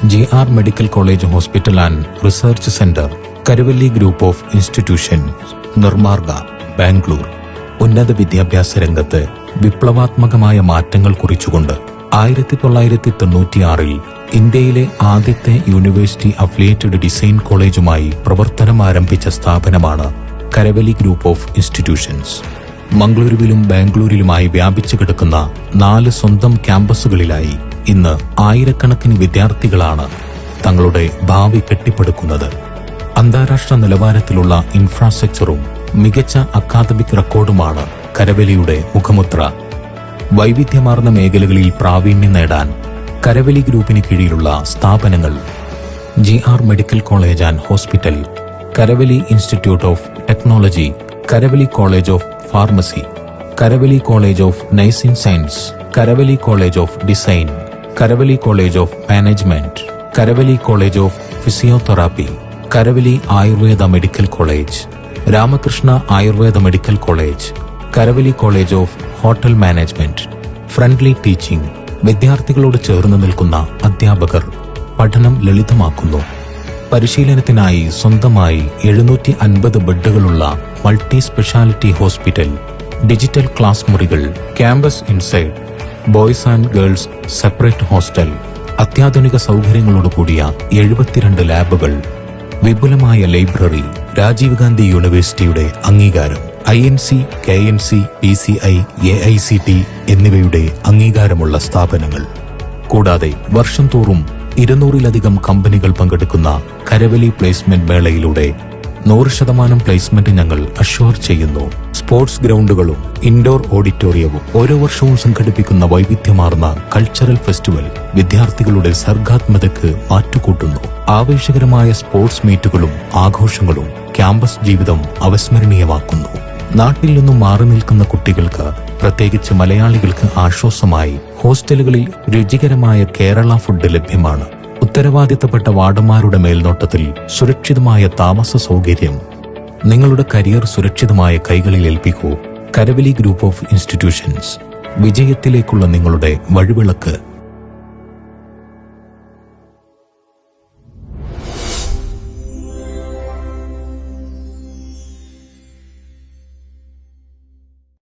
GR medical college hospital and research centre, Karavali group of institution, നിർമാർഗ, ബാംഗ്ലൂർ. ഉന്നത വിദ്യാഭ്യാസ രംഗത്ത് വിപ്ലവാത്മകമായ മാറ്റങ്ങൾ കുറിച്ചുകൊണ്ട് 1996 ഇന്ത്യയിലെ ആദ്യത്തെ യൂണിവേഴ്സിറ്റി അഫിലിയേറ്റഡ് ഡിസൈൻ കോളേജുമായി പ്രവർത്തനം ആരംഭിച്ച സ്ഥാപനമാണ് കരവലി ഗ്രൂപ്പ് ഓഫ് ഇൻസ്റ്റിറ്റ്യൂഷൻസ്. മംഗളൂരുവിലും ബാംഗ്ലൂരിലുമായി വ്യാപിച്ചു കിടക്കുന്ന 4 സ്വന്തം ക്യാമ്പസുകളിലായി ഇന്ന് ആയിരക്കണക്കിന് വിദ്യാർത്ഥികളാണ് തങ്ങളുടെ ഭാവി കെട്ടിപ്പടുക്കുന്നത്. അന്താരാഷ്ട്ര നിലവാരത്തിലുള്ള ഇൻഫ്രാസ്ട്രക്ചറും മികച്ച അക്കാദമിക് റെക്കോർഡുമാണ് കരവലിയുടെ മുഖമുദ്ര. വൈവിധ്യമാർന്ന മേഖലകളിൽ പ്രാവീണ്യം നേടാൻ കരവലി ഗ്രൂപ്പിന് കീഴിലുള്ള സ്ഥാപനങ്ങൾ: GR medical college and hospital, Karavali institute of technology, Karavali college of pharmacy, Karavali college of nursing science, Karavali college of design, Karavali college of management, Karavali college of physiotherapy, Karavali Ayurveda medical college, Ramakrishna Ayurveda medical college, Karavali college of hotel management. Friendly teaching, വിദ്യാർത്ഥികളോട് ചേർന്ന് നിൽക്കുന്ന അധ്യാപകർ പഠനം ലളിതമാക്കുന്നു. പരിശീലനത്തിനായി സ്വന്തമായി 750 ബെഡുകളുള്ള multi speciality hospital, digital class മുറികൾ, campus inside, boys and girls separate hostel, അത്യാധുനിക സൗകര്യങ്ങളോട് കൂടിയ 72 ലാബുകൾ, വിപുലമായ ലൈബ്രറി, രാജീവ് ഗാന്ധി യൂണിവേഴ്സിറ്റിയുടെ അംഗീകാരം, INC, KNC, PCI, AICT എന്നിവയുടെ അംഗീകാരമുള്ള സ്ഥാപനങ്ങൾ. കൂടാതെ വർഷം തോറും 200-ലധികം കമ്പനികൾ പങ്കെടുക്കുന്ന കരവലി പ്ലേസ്മെന്റ് മേളയിലൂടെ 100% പ്ലേസ്മെന്റ് ഞങ്ങൾ അഷ്വർ ചെയ്യുന്നു. സ്പോർട്സ് ഗ്രൗണ്ടുകളും ഇൻഡോർ ഓഡിറ്റോറിയവും ഓരോ വർഷവും സംഘടിപ്പിക്കുന്ന വൈവിധ്യമാർന്ന കൾച്ചറൽ ഫെസ്റ്റിവൽ വിദ്യാർത്ഥികളുടെ സർഗാത്മകതയ്ക്ക് മാറ്റുകൂട്ടുന്നു. ആവേശകരമായ സ്പോർട്സ് മീറ്റുകളും ആഘോഷങ്ങളും ക്യാമ്പസ് ജീവിതം അവിസ്മരണീയമാക്കുന്നു. നാട്ടിൽ നിന്നും മാറി നിൽക്കുന്ന കുട്ടികൾക്ക്, പ്രത്യേകിച്ച് മലയാളികൾക്ക് ആശ്വാസമായി ഹോസ്റ്റലുകളിൽ രുചികരമായ കേരള ഫുഡ് ലഭ്യമാണ്. ഉത്തരവാദിത്തപ്പെട്ട വാർഡന്മാരുടെ മേൽനോട്ടത്തിൽ സുരക്ഷിതമായ താമസ സൗകര്യം. നിങ്ങളുടെ കരിയർ സുരക്ഷിതമായ കൈകളിൽ ഏൽപ്പിക്കൂ. കരവലി ഗ്രൂപ്പ് ഓഫ് ഇൻസ്റ്റിറ്റ്യൂഷൻസ്, വിജയത്തിലേക്കുള്ള നിങ്ങളുടെ വഴിവിളക്ക്.